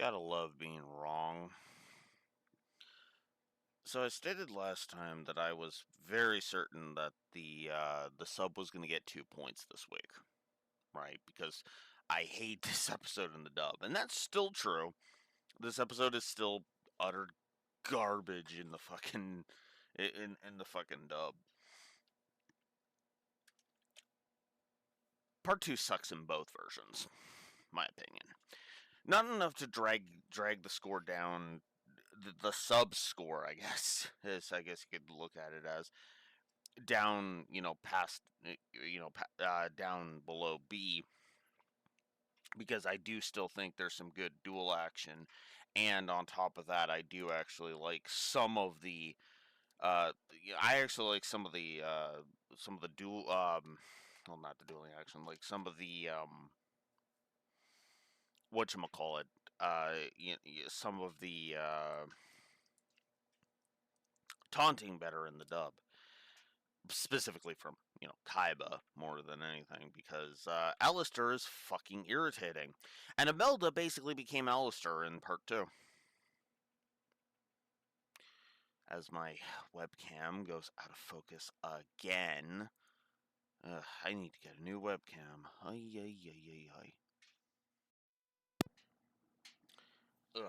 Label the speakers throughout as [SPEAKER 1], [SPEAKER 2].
[SPEAKER 1] Gotta love being wrong. So I stated last time that I was very certain that the sub was going to get 2 points this week, right? Because I hate this episode in the dub, and that's still true. This episode is still utter garbage in the fucking in the fucking dub. Part 2 sucks in both versions, my opinion. Not enough to drag the score down. The sub score, I guess, is I guess you could look at it as down, past, down below B, because I do still think there's some good duel action, and on top of that, I do actually like some of the, I actually like some of the duel, well, not the dueling action, like some of the, whatchamacallit, some of the, taunting better in the dub. Specifically from, Kaiba more than anything, because Alistair is fucking irritating. And Amelda basically became Alistair in part 2. As my webcam goes out of focus again. I need to get a new webcam. Ay. Ugh,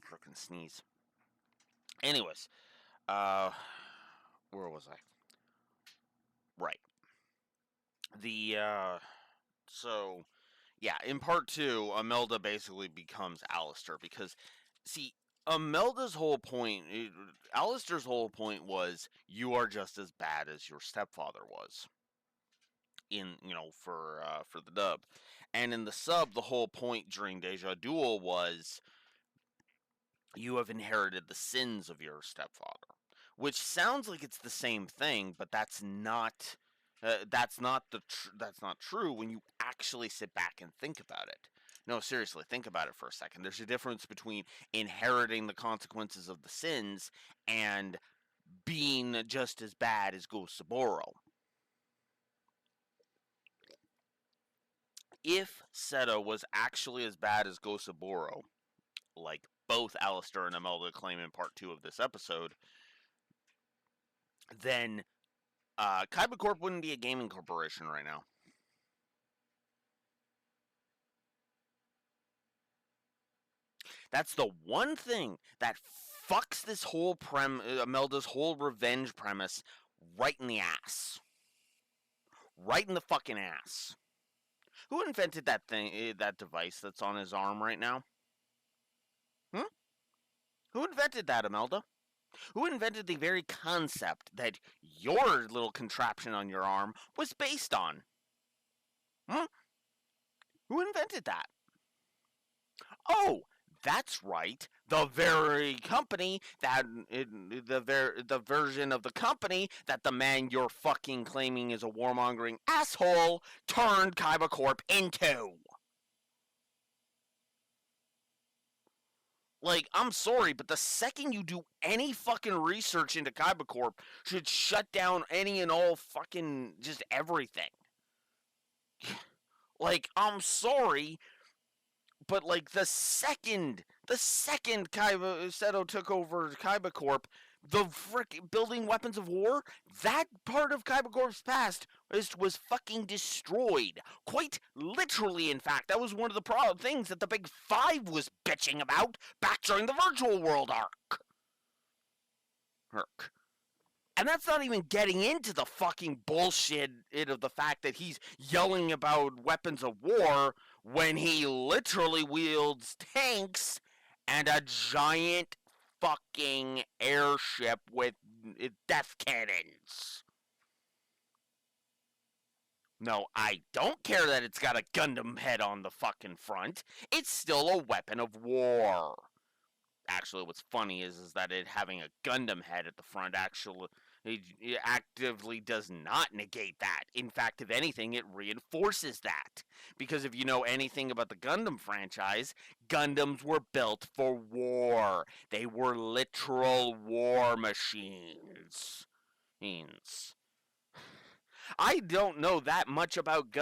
[SPEAKER 1] frickin' sneeze. Anyways, where was I? Right. So, yeah, in part 2, Amelda basically becomes Alistair because, see, Alistair's whole point was, you are just as bad as your stepfather was. For the dub. And in the sub, the whole point during Deja Duel was, you have inherited the sins of your stepfather. Which sounds like it's the same thing, but that's not. That's not true when you actually sit back and think about it. No, seriously, think about it for a second. There's a difference between inheriting the consequences of the sins and being just as bad as Go Saburo. If Seto was actually as bad as Go Saburo, like both Alistair and Amelda claim in part 2 of this episode, then Kaiba Corp wouldn't be a gaming corporation right now. That's the one thing that fucks this whole Amelda's whole revenge premise right in the ass. Right in the fucking ass. Who invented that device that's on his arm right now? Who invented that, Amelda? Who invented the very concept that your little contraption on your arm was based on? Who invented that? Oh, that's right. The very company the version of the company that the man you're fucking claiming is a warmongering asshole turned Kaiba Corp into. Like, I'm sorry, but the second you do any fucking research into Kaiba Corp, should shut down any and all fucking just everything. Like, I'm sorry, but like the second Kaiba Seto took over Kaiba Corp, the frick building weapons of war, that part of Kaiba Corp's past was fucking destroyed. Quite literally, in fact. That was one of the things that the Big Five was bitching about back during the Virtual World arc. And that's not even getting into the fucking bullshit of the fact that he's yelling about weapons of war when he literally wields tanks and a giant fucking airship with death cannons. No, I don't care that it's got a Gundam head on the fucking front. It's still a weapon of war. Actually, what's funny is that it having a Gundam head at the front actually it actively does not negate that. In fact, if anything, it reinforces that. Because if you know anything about the Gundam franchise, Gundams were built for war. They were literal war machines. I don't know that much about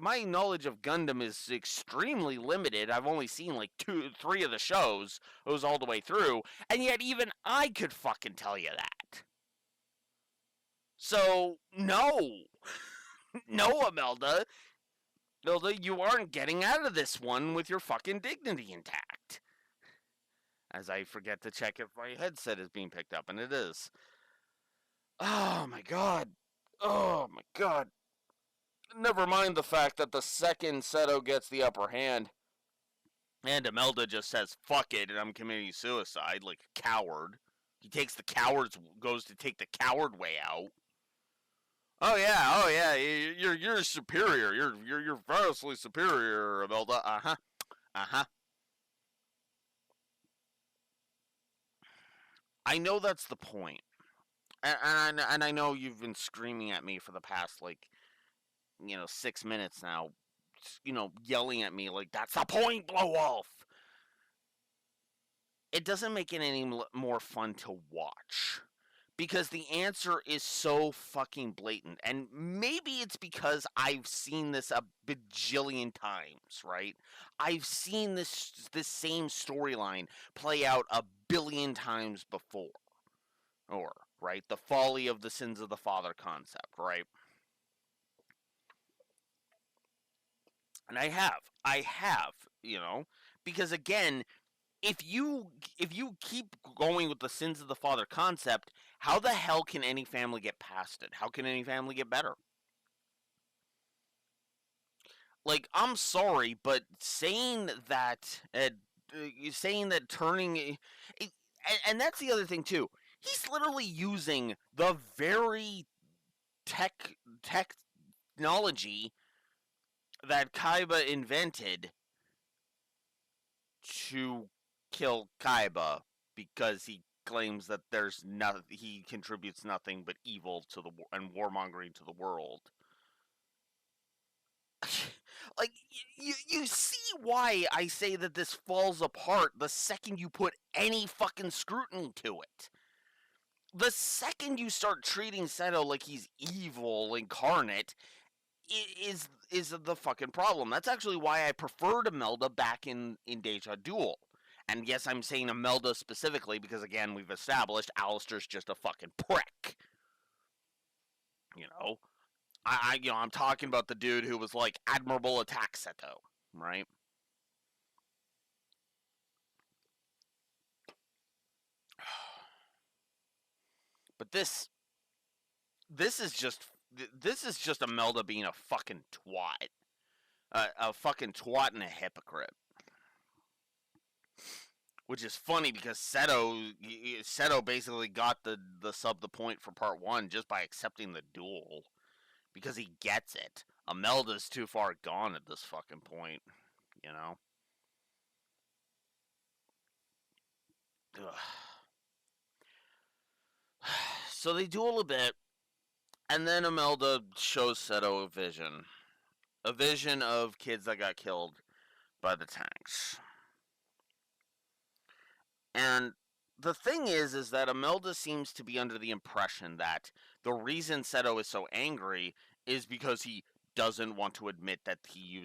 [SPEAKER 1] my knowledge of Gundam is extremely limited. I've only seen like 3 of the shows. It was all the way through, and yet even I could fucking tell you that. So no, no, Amelda, Amelda, you aren't getting out of this one with your fucking dignity intact. As I forget to check if my headset is being picked up, and it is. Oh my god. Oh my god. Never mind the fact that the second Seto gets the upper hand, and Amelda just says, fuck it, and I'm committing suicide like a coward. He takes the coward's, goes to take the coward way out. Oh yeah, you're superior. You're vastly superior, Amelda. Uh huh. I know that's the point, and I know you've been screaming at me for the past like 6 minutes now. Yelling at me like that's the point, Blow Wolf. It doesn't make it any more fun to watch because the answer is so fucking blatant. And maybe it's because I've seen this a bajillion times, right? I've seen this same storyline play out a billion times before. Or, right, the folly of the sins of the father concept, right? And I have, because again, if you keep going with the sins of the father concept, how the hell can any family get past it? How can any family get better? Like, I'm sorry, but saying that and that's the other thing too. He's literally using the very technology that Kaiba invented to kill Kaiba because he claims that there's nothing he contributes nothing but evil to the and warmongering to the world. Like you see why I say that this falls apart the second you put any fucking scrutiny to it. The second you start treating Seto like he's evil incarnate, is the fucking problem. That's actually why I preferred Amelda back in Deja Duel. And yes, I'm saying Amelda specifically because again, we've established Alistair's just a fucking prick. You know, I'm talking about the dude who was like admirable attack Seto, right? But this is just Amelda being a fucking twat, a fucking twat and a hypocrite. Which is funny because Seto basically got the sub the point for part one just by accepting the duel because he gets it. Amelda's too far gone at this fucking point, you know. Ugh. So they duel a bit, and then Amelda shows Seto a vision of kids that got killed by the tanks. And the thing is that Amelda seems to be under the impression that the reason Seto is so angry is because he doesn't want to admit that he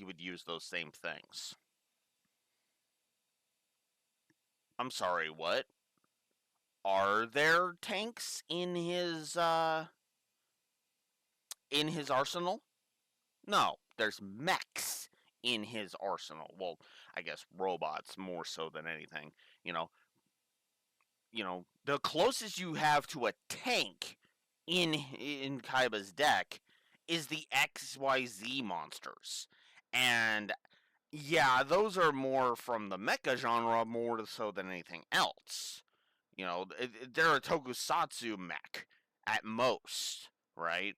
[SPEAKER 1] would use those same things. I'm sorry, what? Are there tanks in his arsenal? No, there's mechs in his arsenal. Well, I guess robots more so than anything. You know, the closest you have to a tank in Kaiba's deck is the XYZ monsters. And yeah, those are more from the mecha genre more so than anything else. They're a tokusatsu mech at most, right?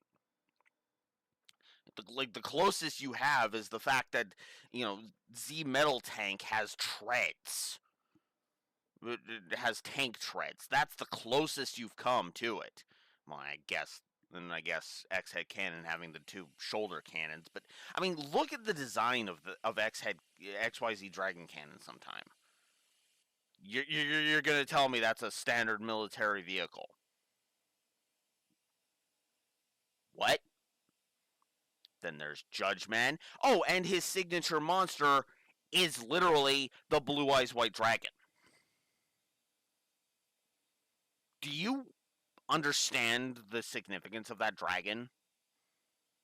[SPEAKER 1] Like the closest you have is the fact that Z Metal Tank has treads. It has tank treads. That's the closest you've come to it. Well, I guess. And I guess X Head Cannon having the two shoulder cannons, but I mean, look at the design of X Head XYZ Dragon Cannon. Sometime you're gonna tell me that's a standard military vehicle? What? Then there's Judgment. Oh, and his signature monster is literally the Blue Eyes White Dragon. Do you understand the significance of that dragon?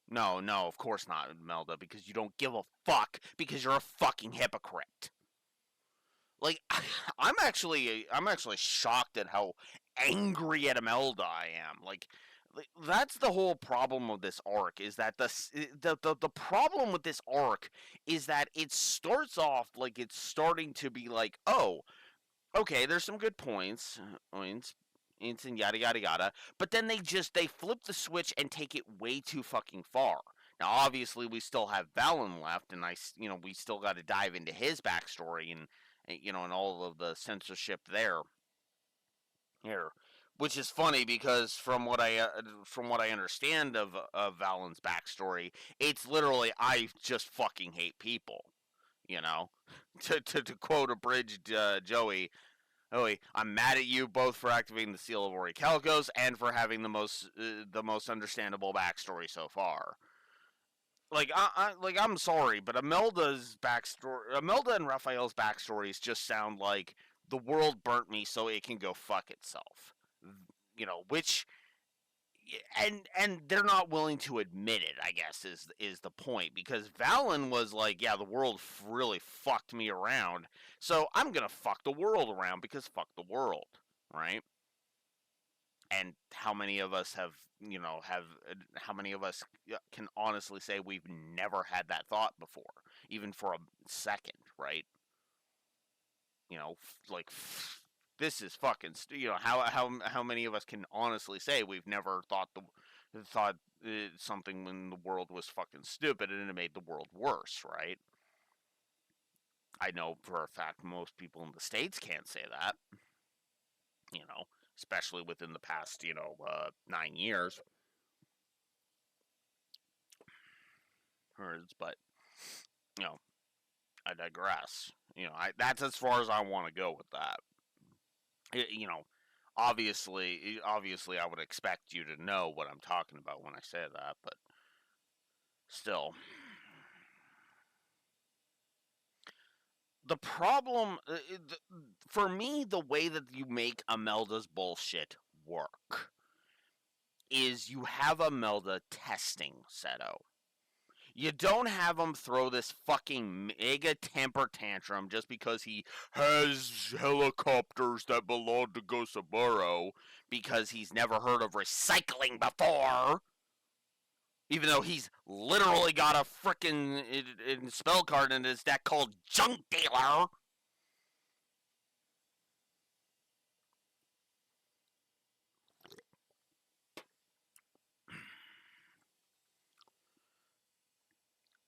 [SPEAKER 1] No, no, of course not, Melda, because you don't give a fuck because you're a fucking hypocrite. Like I'm actually shocked at how angry at Amelda I am. Like, that's the whole problem of this arc is that the problem with this arc is that it starts off like it's starting to be like, oh, okay, there's some good points and yada yada yada, but then they flip the switch and take it way too fucking far. Now, obviously, we still have Valen left, and we still got to dive into his backstory and all of the censorship there here, which is funny because from what I understand of Valen's backstory, it's literally I just fucking hate people. You know, to quote abridged Joey, I'm mad at you both for activating the Seal of Orichalcos and for having the most understandable backstory so far. I'm sorry, but Imelda and Raphael's backstories just sound like the world burnt me so it can go fuck itself. Which and they're not willing to admit it. I guess is the point because Valen was like, yeah, the world really fucked me around, so I'm gonna fuck the world around because fuck the world, right? And how many of us how many of us can honestly say we've never had that thought before, even for a second, right? Like, this is fucking how many of us can honestly say we've never thought something when the world was fucking stupid and it made the world worse, right? I know for a fact most people in the states can't say that, you know, especially within the past 9 years. But you know, I digress. That's as far as I want to go with that. It- you know, obviously, I would expect you to know what I'm talking about when I say that, but still, the problem for me, the way that you make Amelda's bullshit work is you have Amelda testing Seto. You don't have him throw this fucking mega temper tantrum just because he has helicopters that belong to Gosaburo because he's never heard of recycling before. Even though he's literally got a frickin' spell card in his deck called Junk Dealer.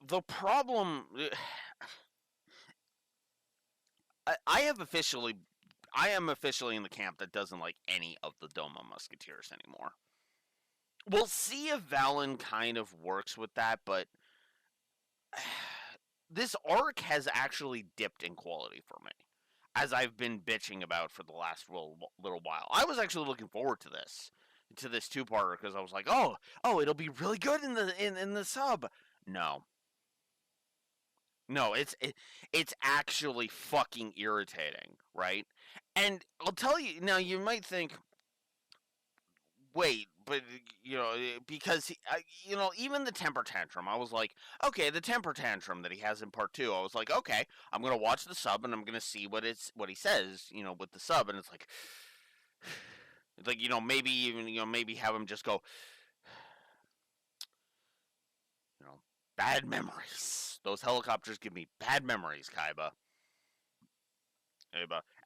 [SPEAKER 1] The problem, I have officially, I am officially in the camp that doesn't like any of the Doma Musketeers anymore. We'll see if Valen kind of works with that, but this arc has actually dipped in quality for me, as I've been bitching about for the last little while. I was actually looking forward to this two-parter because I was like, oh, it'll be really good in the sub. No, no, it's actually fucking irritating, right? And I'll tell you now. You might think, wait, but because even the temper tantrum, I was like, okay, the temper tantrum that he has in part two, I was like, okay, I'm gonna watch the sub and I'm gonna see what he says, with the sub, and it's like maybe even maybe have him just go, you know, bad memories. Those helicopters give me bad memories, Kaiba.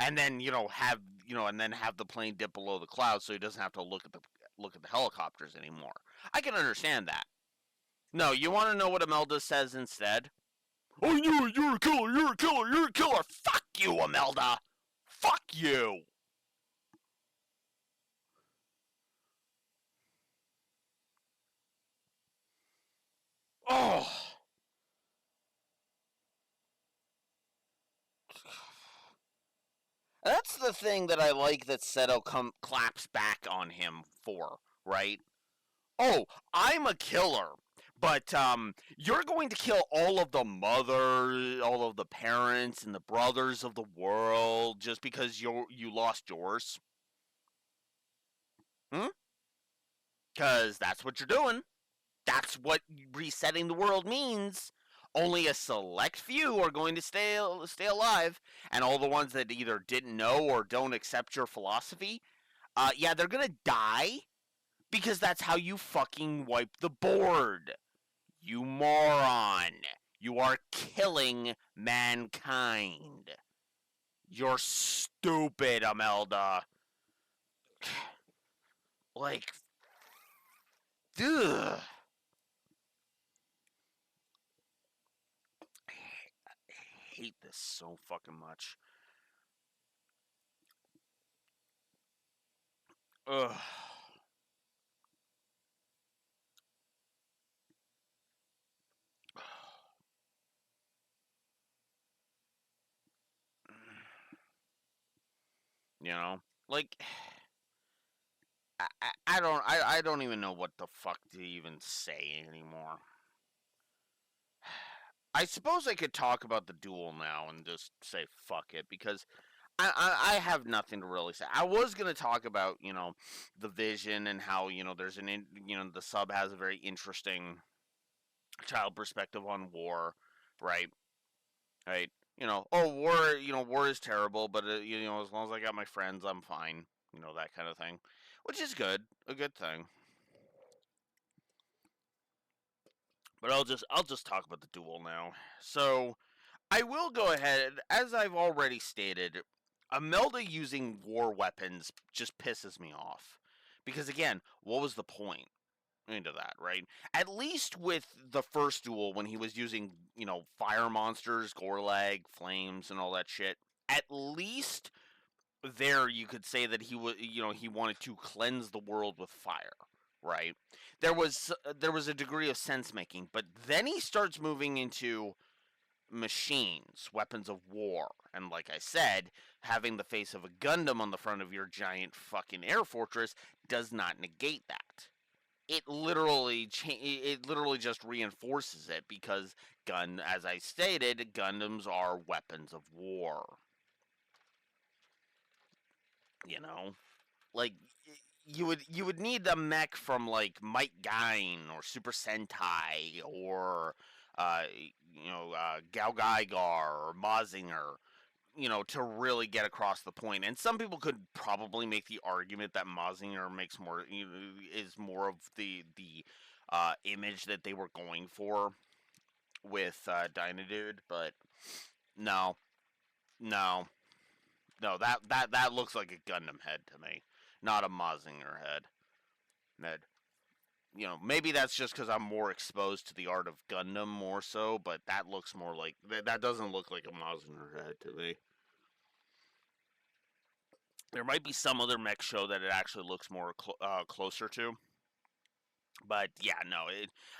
[SPEAKER 1] And then have the plane dip below the clouds so he doesn't have to look at the helicopters anymore. I can understand that. No, you want to know what Amelda says instead? Oh, you're a killer, you're a killer, you're a killer. Fuck you, Amelda. Fuck you. Oh, that's the thing that I like that Seto claps back on him for, right? Oh, I'm a killer. But you're going to kill all of the mothers, all of the parents, and the brothers of the world just because you lost yours? Hmm? Because that's what you're doing. That's what resetting the world means. Only a select few are going to stay alive, and all the ones that either didn't know or don't accept your philosophy, yeah, they're gonna die because that's how you fucking wipe the board. You moron! You are killing mankind. You're stupid, Amelda. Like, ugh. I hate this so fucking much. Ugh. You know, like I don't even know what the fuck to even say anymore. I suppose I could talk about the duel now and just say fuck it because I have nothing to really say. I was gonna talk about the vision and how there's the sub has a very interesting child perspective on war, right? Right. War is terrible, but as long as I got my friends, I'm fine. That kind of thing, which is good, a good thing. But I'll just talk about the duel now. So I will go ahead, as I've already stated. Amelda using war weapons just pisses me off because again, what was the point into that, right? At least with the first duel when he was using fire monsters, Gorlag, flames, and all that shit. At least there you could say that he wanted to cleanse the world with fire, right? There was a degree of sense making, but then he starts moving into machines, weapons of war, and like I said, having the face of a Gundam on the front of your giant fucking air fortress does not negate that. It literally just reinforces it because as I stated, Gundams are weapons of war. You know, like you would need the mech from like Might Gain or Super Sentai or uh, Gal Gaigar or Mazinger, to really get across the point. And some people could probably make the argument that Mazinger makes more is more of the image that they were going for with Dynadude, but no, no, no. That looks like a Gundam head to me, not a Mazinger head. Ned. Maybe that's just because I'm more exposed to the art of Gundam more so, but that looks more like that doesn't look like a Mazinger head to me. There might be some other mech show that it actually looks more closer to, but yeah, no,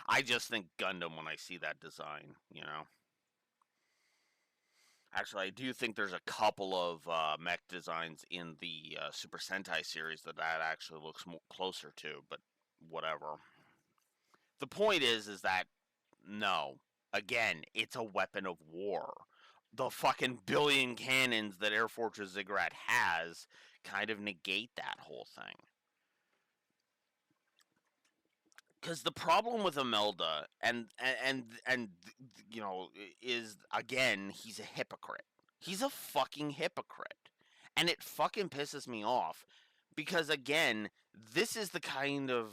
[SPEAKER 1] I just think Gundam when I see that design. Actually, I do think there's a couple of mech designs in the Super Sentai series that actually looks closer to, but whatever. The point is that no, again, it's a weapon of war. The fucking billion cannons that Air Fortress Ziggurat has kind of negate that whole thing. Because the problem with Amelda and is again he's a hypocrite. He's a fucking hypocrite, and it fucking pisses me off because again this is the kind of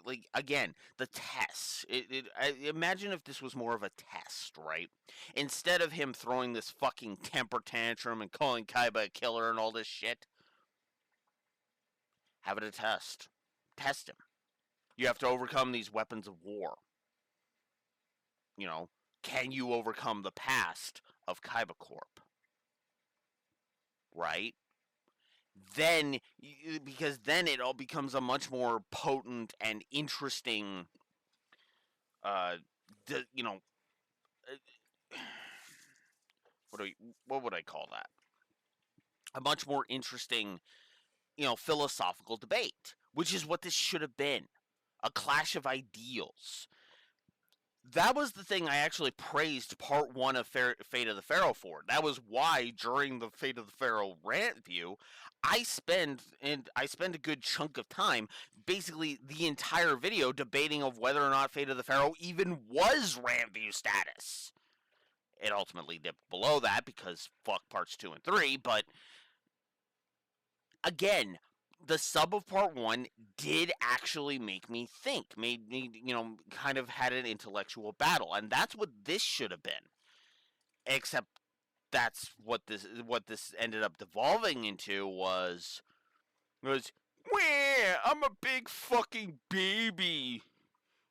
[SPEAKER 1] like again the tests. Imagine if this was more of a test, right? Instead of him throwing this fucking temper tantrum and calling Kaiba a killer and all this shit, have it a test. Test him. You have to overcome these weapons of war. You know, can you overcome the past of Kaiba Corp? Right? Then, because then it all becomes a much more potent and interesting, uh, you know, uh, what would I call that? A much more interesting, philosophical debate, which is what this should have been. a clash of ideals. That was the thing I actually praised part one of Fate of the Pharaoh for. That was why during the Fate of the Pharaoh rant view, I spend a good chunk of time, basically the entire video, debating of whether or not Fate of the Pharaoh even was rant view status. It ultimately dipped below that because fuck parts 2 and 3, but again, the sub of part one did actually make me think, made me, kind of had an intellectual battle, and that's what this should have been. Except that's what this ended up devolving into was where I'm a big fucking baby.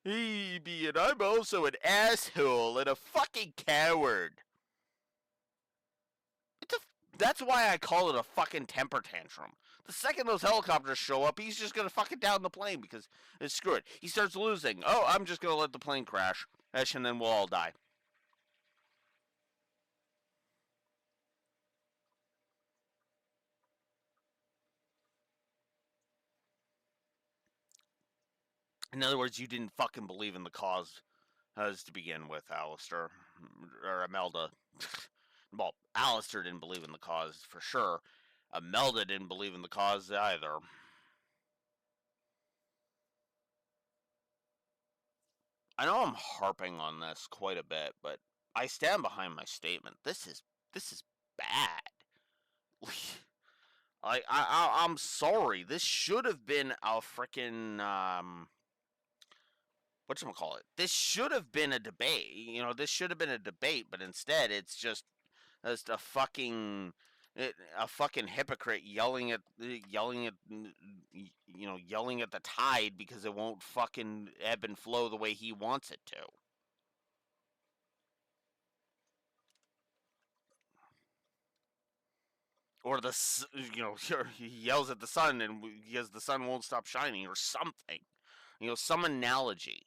[SPEAKER 1] And I'm also an asshole and a fucking coward. That's why I call it a fucking temper tantrum. The second those helicopters show up, he's just gonna fucking down the plane because screw it. He starts losing. Oh, I'm just gonna let the plane crash, and then we'll all die. In other words, you didn't fucking believe in the cause as to begin with, Alistair. Or Amelda. Well, Alistair didn't believe in the cause for sure. Amelda didn't believe in the cause either. I know I'm harping on this quite a bit, but I stand behind my statement. This is bad. I'm sorry. This should have been a freaking whatchamacallit. This should have been a debate. This should have been a debate, but instead it's just a fucking hypocrite yelling at the tide because it won't fucking ebb and flow the way he wants it to. Or he yells at the sun and because the sun won't stop shining or something. Some analogy.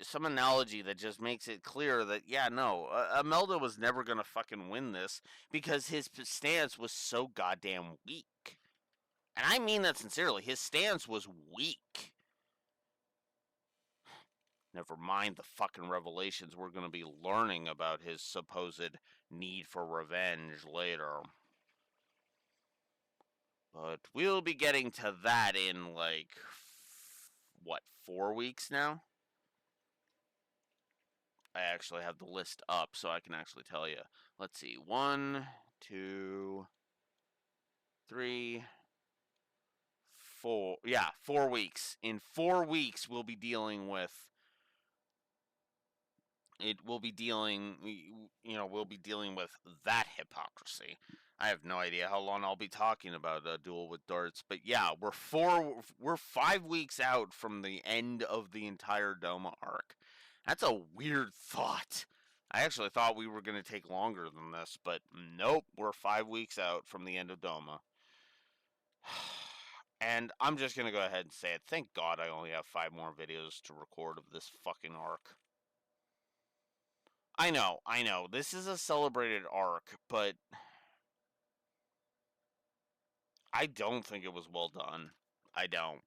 [SPEAKER 1] Some analogy that just makes it clear that, yeah, no, Amelda was never going to fucking win this because his stance was so goddamn weak. And I mean that sincerely. His stance was weak. Never mind the fucking revelations we're going to be learning about his supposed need for revenge later. But we'll be getting to that in, 4 weeks now? I actually have the list up so I can actually tell you. Let's see. 1, 2, 3, 4. Yeah, 4 weeks. In 4 weeks, we'll be dealing with. We'll be dealing with that hypocrisy. I have no idea how long I'll be talking about Duel with Darts, but yeah, we're 5 weeks out from the end of the entire Doma arc. That's a weird thought. I actually thought we were going to take longer than this, but nope, we're 5 weeks out from the end of Doma. And I'm just going to go ahead and say it. Thank God I only have 5 more videos to record of this fucking arc. I know. This is a celebrated arc, but I don't think it was well done. I don't.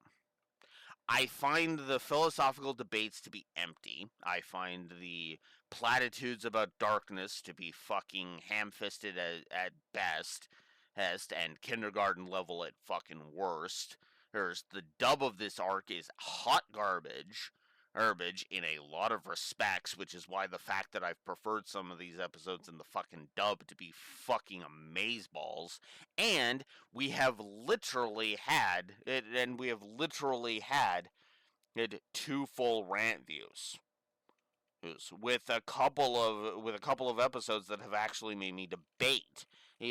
[SPEAKER 1] I find the philosophical debates to be empty. I find the platitudes about darkness to be fucking ham-fisted at best, and kindergarten level at fucking worst. The dub of this arc is hot garbage in a lot of respects, which is why the fact that I've preferred some of these episodes in the fucking dub to be fucking amazeballs. And we have literally had it, and we have literally had it 2 full rant views. With a couple of episodes that have actually made me debate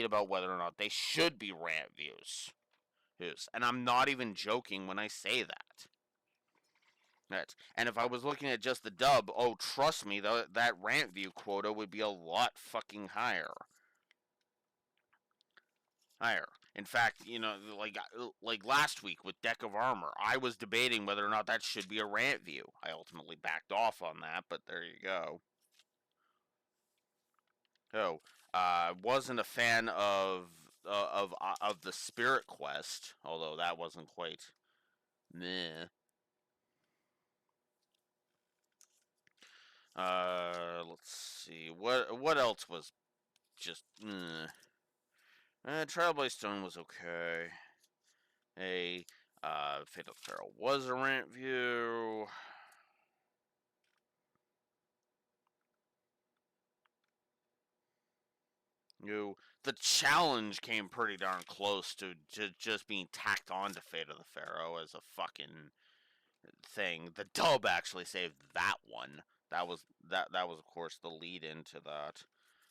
[SPEAKER 1] about whether or not they should be rant views. And I'm not even joking when I say that. And if I was looking at just the dub, oh, trust me, that rant view quota would be a lot fucking higher. In fact, like last week with Deck of Armor, I was debating whether or not that should be a rant view. I ultimately backed off on that, but there you go. Oh, wasn't a fan of of the Spirit Quest, although that wasn't quite meh. Let's see what else was just meh. Trailblaze Stone was okay. Fate of the Pharaoh was a rant view. The challenge came pretty darn close to just being tacked on to Fate of the Pharaoh as a fucking thing. The dub actually saved that one. That was of course the lead into that.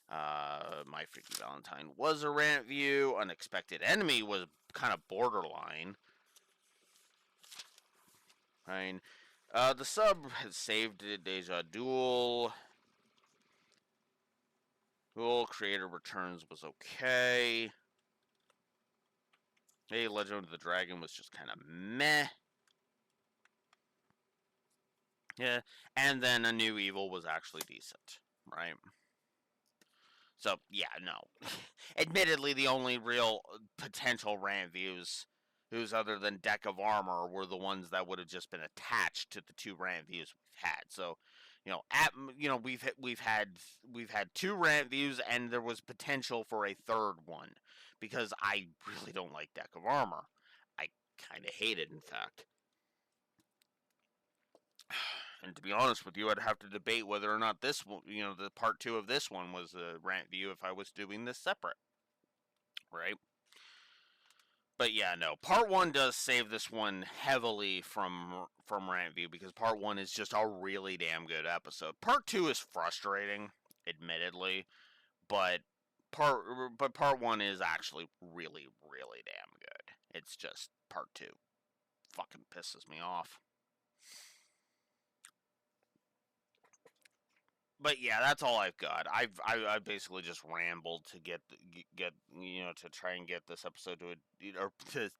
[SPEAKER 1] My Freaky Valentine was a rant view. Unexpected Enemy was kind of borderline. I mean, the sub has saved Deja Duel. Duel Creator Returns was okay. Hey, Legend of the Dragon was just kind of meh. Yeah, and then A New Evil was actually decent, right? So, yeah, no. Admittedly, the only real potential rant views whose other than Deck of Armor were the ones that would have just been attached to the two rant views we've had. So, we've had two rant views and there was potential for a third one because I really don't like Deck of Armor. I kind of hate it, in fact. And to be honest with you, I'd have to debate whether or not this, the part two of this one was a rant view if I was doing this separate, right? But yeah, no. Part one does save this one heavily from rant view because part one is just a really damn good episode. Part two is frustrating, admittedly, but part one is actually really really damn good. It's just part two fucking pisses me off. But yeah, that's all I've got. I basically just rambled to get to try and get this episode or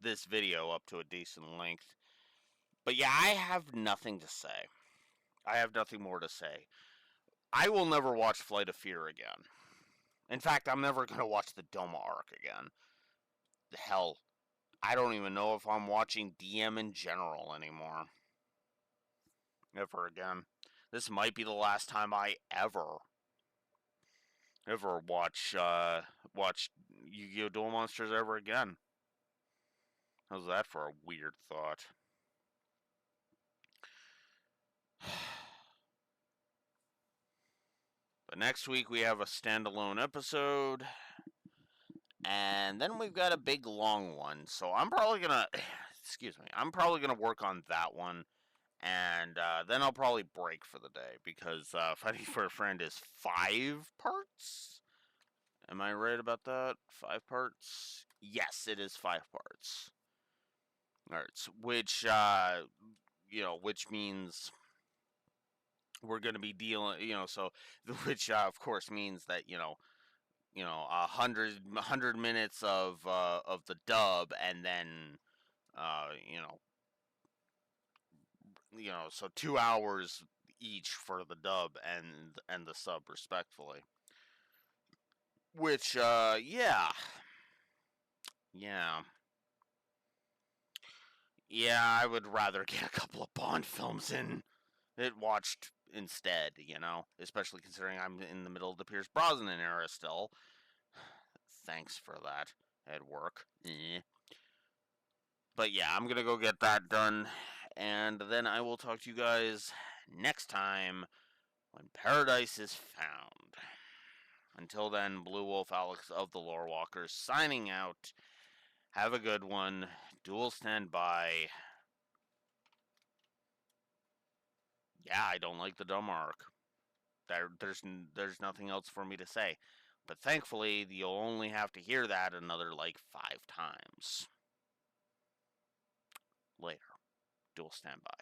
[SPEAKER 1] this video up to a decent length. But yeah, I have nothing to say. I have nothing more to say. I will never watch Flight of Fear again. In fact, I'm never gonna watch the Doma arc again. Hell, I don't even know if I'm watching DM in general anymore. Ever again. This might be the last time I ever watch Yu-Gi-Oh! Duel Monsters ever again. How's that for a weird thought? But next week we have a standalone episode, and then we've got a big long one. So I'm probably gonna, excuse me, I'm probably gonna work on that one, and then I'll probably break for the day because Fighting for a Friend is 5 parts. Am I right about that? 5 parts? Yes, it is 5 parts. All right, which means we're going to be dealing, which of course means that 100 minutes of the dub, and then uh, you know, so 2 hours each for the dub and the sub, respectfully. Which, yeah. Yeah, I would rather get a couple of Bond films in it watched instead, especially considering I'm in the middle of the Pierce Brosnan era still. Thanks for that at work. But yeah, I'm gonna go get that done, and then I will talk to you guys next time when Paradise is found. Until then, Blue Wolf Alex of the Lore Walkers signing out. Have a good one. Duel stand by. Yeah, I don't like the dumb arc. There's nothing else for me to say. But thankfully, you'll only have to hear that another like 5 times. Later. Duel stand by.